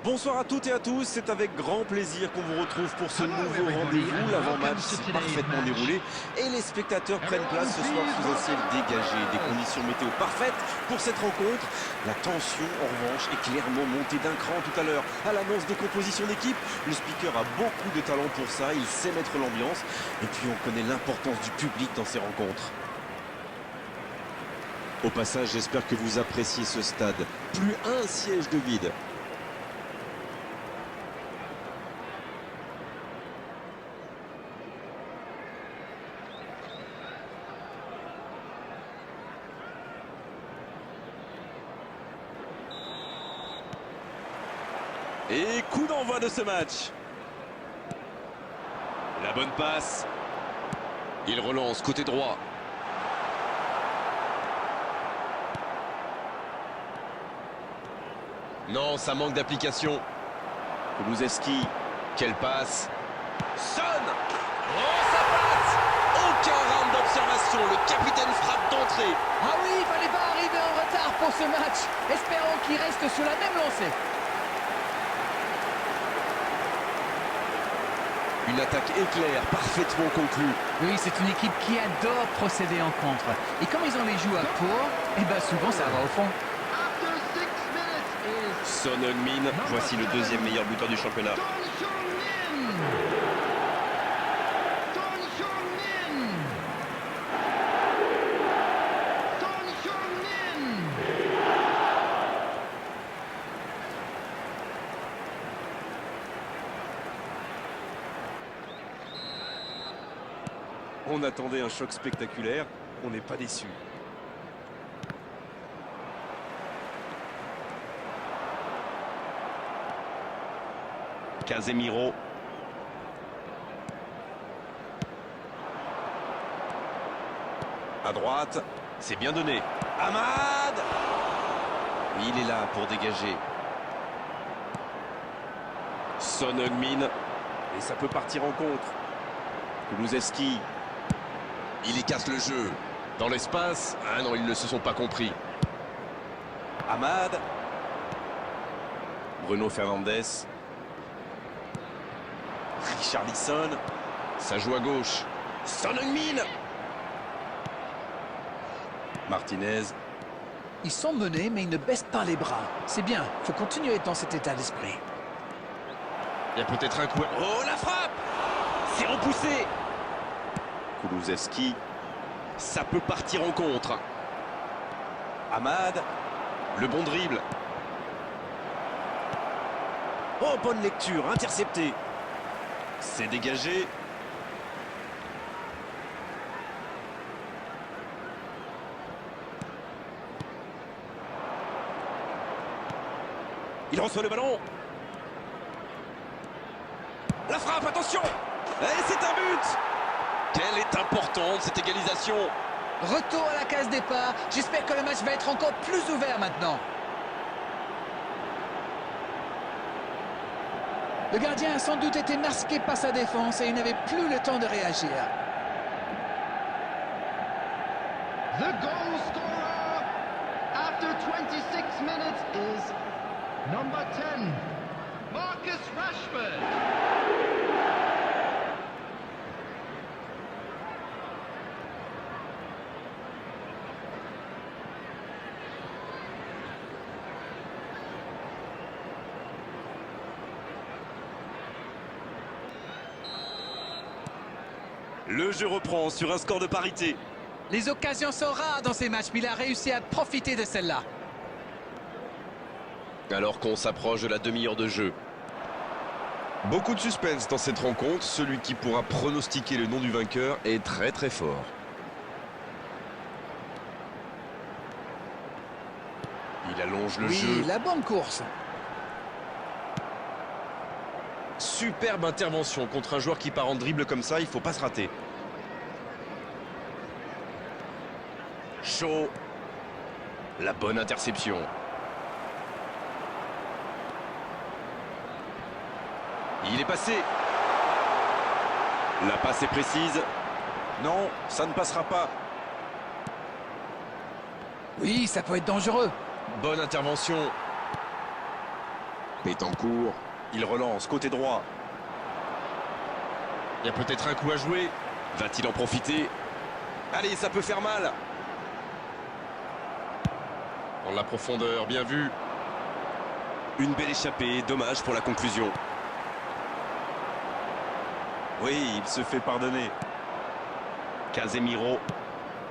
Bonsoir à toutes et à tous, c'est avec grand plaisir qu'on vous retrouve pour ce nouveau rendez-vous. L'avant-match s'est parfaitement déroulé et les spectateurs prennent place ce soir sous un ciel dégagé. Des conditions météo parfaites pour cette rencontre. La tension, en revanche, est clairement montée d'un cran tout à l'heure. À l'annonce des compositions d'équipe, le speaker a beaucoup de talent pour ça, il sait mettre l'ambiance. Et puis on connaît l'importance du public dans ces rencontres. Au passage, j'espère que vous appréciez ce stade. Plus un siège de vide. Et coup d'envoi de ce match. La bonne passe. Il relance côté droit. Non, ça manque d'application. Kulusevski. Quelle passe. Son. Oh, ça passe. Aucun round d'observation. Le capitaine frappe d'entrée. Ah oui, il fallait pas arriver en retard pour ce match. Espérons qu'il reste sur la même lancée. Une attaque éclair, parfaitement conclue. Oui, c'est une équipe qui adore procéder en contre. Et comme ils ont les joueurs pour, et ben souvent ça va au fond. Son Heung-min, voici le deuxième meilleur buteur du championnat. On attendait un choc spectaculaire, on n'est pas déçu. Casemiro. À droite, c'est bien donné. Amad. Il est là pour dégager. Son Heung-min. Et ça peut partir en contre. Kulusevski. Il y casse le jeu. Dans l'espace. Ah non, ils ne se sont pas compris. Amad. Bruno Fernandes. Richarlison. Ça joue à gauche. Son Heung-min. Martinez. Ils sont menés, mais ils ne baissent pas les bras. C'est bien, faut continuer dans cet état d'esprit. Il y a peut-être un coup. Oh, la frappe. C'est repoussé. Kulusevski. Ça peut partir en contre. Amad. Le bon dribble. Oh, bonne lecture, intercepté. C'est dégagé. Il reçoit le ballon. La frappe, attention. Et c'est un but. Quelle est importante cette égalisation. Retour à la case départ. J'espère que le match va être encore plus ouvert maintenant. Le gardien a sans doute été masqué par sa défense et il n'avait plus le temps de réagir. The goal scorer after 26 minutes is number 10, Marcus Rashford. Le jeu reprend sur un score de parité. Les occasions sont rares dans ces matchs, mais il a réussi à profiter de celle-là. Alors qu'on s'approche de la demi-heure de jeu. Beaucoup de suspense dans cette rencontre. Celui qui pourra pronostiquer le nom du vainqueur est très très fort. Il allonge le jeu. Oui, la bonne course. Superbe intervention contre un joueur qui part en dribble comme ça, il ne faut pas se rater. Chaud. La bonne interception. Il est passé. La passe est précise. Non, ça ne passera pas. Oui, ça peut être dangereux. Bonne intervention. Betancourt, il relance côté droit. Il y a peut-être un coup à jouer. Va-t-il en profiter? Allez, ça peut faire mal. Dans la profondeur, bien vu. Une belle échappée, dommage pour la conclusion. Oui, il se fait pardonner. Casemiro.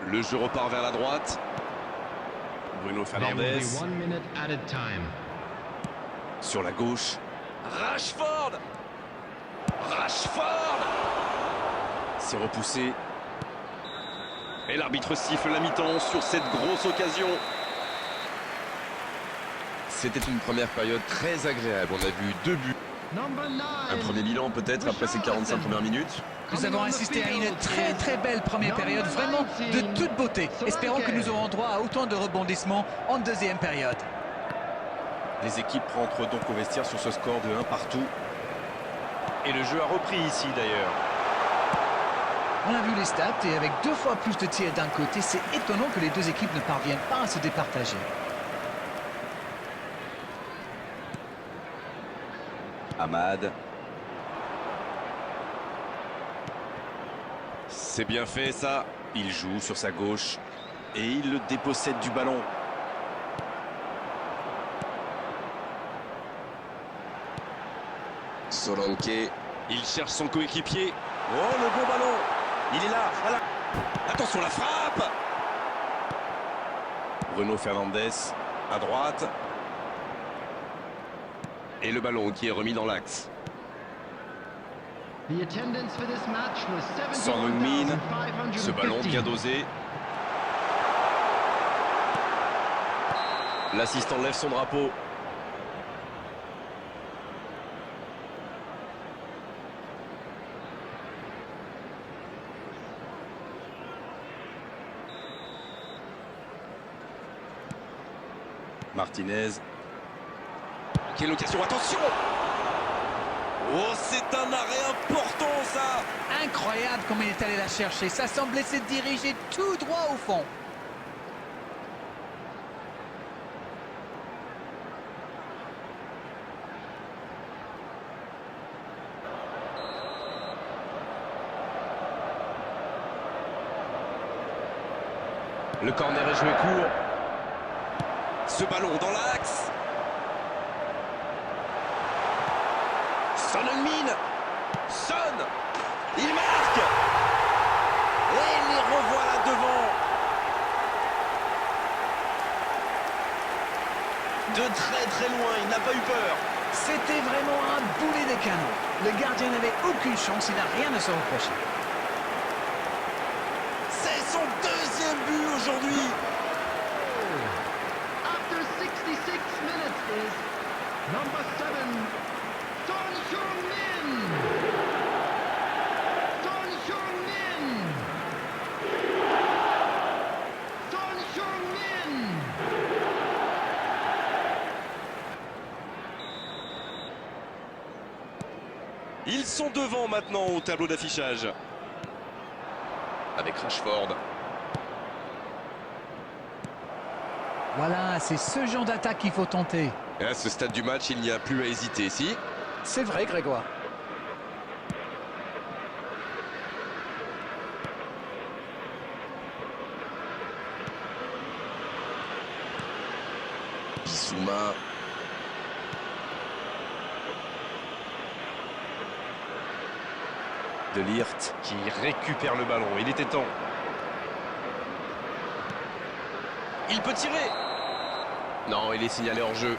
Le jeu repart vers la droite. Bruno Fernandes. Sur la gauche. Rashford. Rashford. C'est repoussé. Et l'arbitre siffle la mi-temps sur cette grosse occasion. C'était une première période très agréable. On a vu 2 buts. Un premier bilan peut-être après ces 45 premières minutes. Nous avons assisté à une très belle première période, vraiment de toute beauté. Espérons que nous aurons droit à autant de rebondissements en deuxième période. Les équipes rentrent donc au vestiaire sur ce score de 1 partout. Et le jeu a repris ici d'ailleurs. On a vu les stats et avec 2 fois plus de tirs d'un côté, c'est étonnant que les deux équipes ne parviennent pas à se départager. Amad. C'est bien fait ça. Il joue sur sa gauche et il le dépossède du ballon. Solanke. Il cherche son coéquipier. Oh, le bon ballon. Il est là. Voilà. Attention, la frappe. Bruno Fernandes à droite. Et le ballon qui est remis dans l'axe. Son Heung-min. Ce ballon bien dosé. L'assistant lève son drapeau. Martinez. Quelle occasion, attention! Oh, c'est un arrêt important, ça! Incroyable comme il est allé la chercher. Ça semblait se diriger tout droit au fond. Le corner est joué court. Ce ballon dans l'axe. Son Heung-min. Son. Il marque. Et les revoilà devant. De très loin, il n'a pas eu peur. C'était vraiment un boulet de canon. Le gardien n'avait aucune chance, il n'a rien à se reprocher. C'est son 2e but aujourd'hui. After 66 minutes is number 7, Son Heung-min. Son Heung-min. Son Heung-min. Ils sont devant maintenant au tableau d'affichage. Avec Rashford. Voilà, c'est ce genre d'attaque qu'il faut tenter. Et à ce stade du match, il n'y a plus à hésiter, si. C'est vrai, Grégoire. Bissouma. De Ligt qui récupère le ballon. Il était temps. Il peut tirer. Non, il est signalé hors jeu.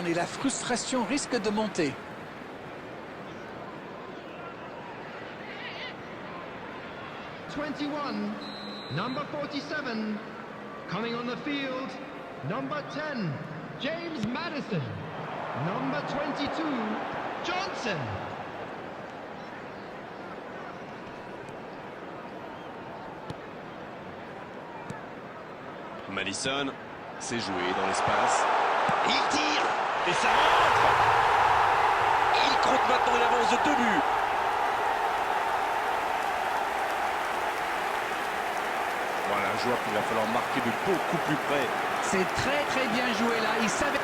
Et la frustration risque de monter. Number 47, coming on the field, number 10, James Maddison, number 22, Johnson. Maddison, c'est joué dans l'espace. Il tire et ça rentre. Il compte maintenant une avance de 2 buts. Voilà un joueur qu'il va falloir marquer de beaucoup plus près. C'est très bien joué là. Il savait...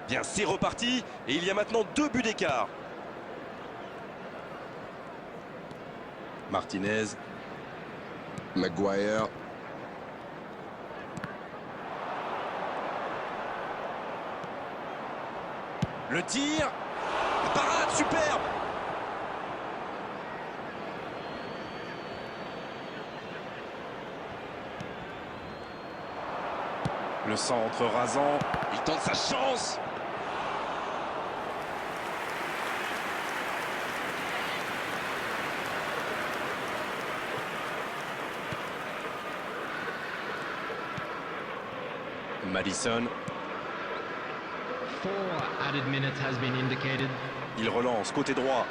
Bien, c'est reparti et il y a maintenant 2 buts d'écart. Martinez. Maguire. Le tir. La parade, superbe. Le centre rasant. Il tente sa chance. Madison. 4 added minutes has been indicated. Il relance côté droit.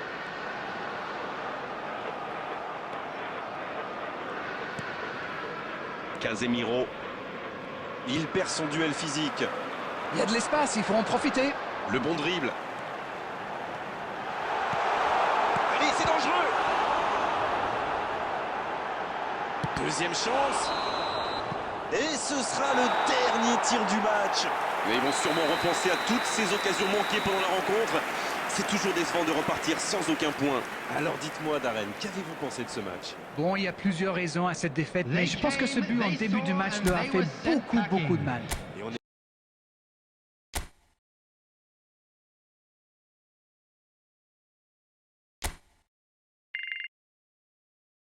Casemiro. Il perd son duel physique. Il y a de l'espace, il faut en profiter. Le bon dribble. Allez, c'est dangereux. Deuxième chance. Et ce sera le dernier tir du match. Mais ils vont sûrement repenser à toutes ces occasions manquées pendant la rencontre. C'est toujours décevant de repartir sans aucun point. Alors dites-moi, Darren, qu'avez-vous pensé de ce match? Bon, il y a plusieurs raisons à cette défaite, mais je pense que ce but en début de match leur a fait beaucoup de mal.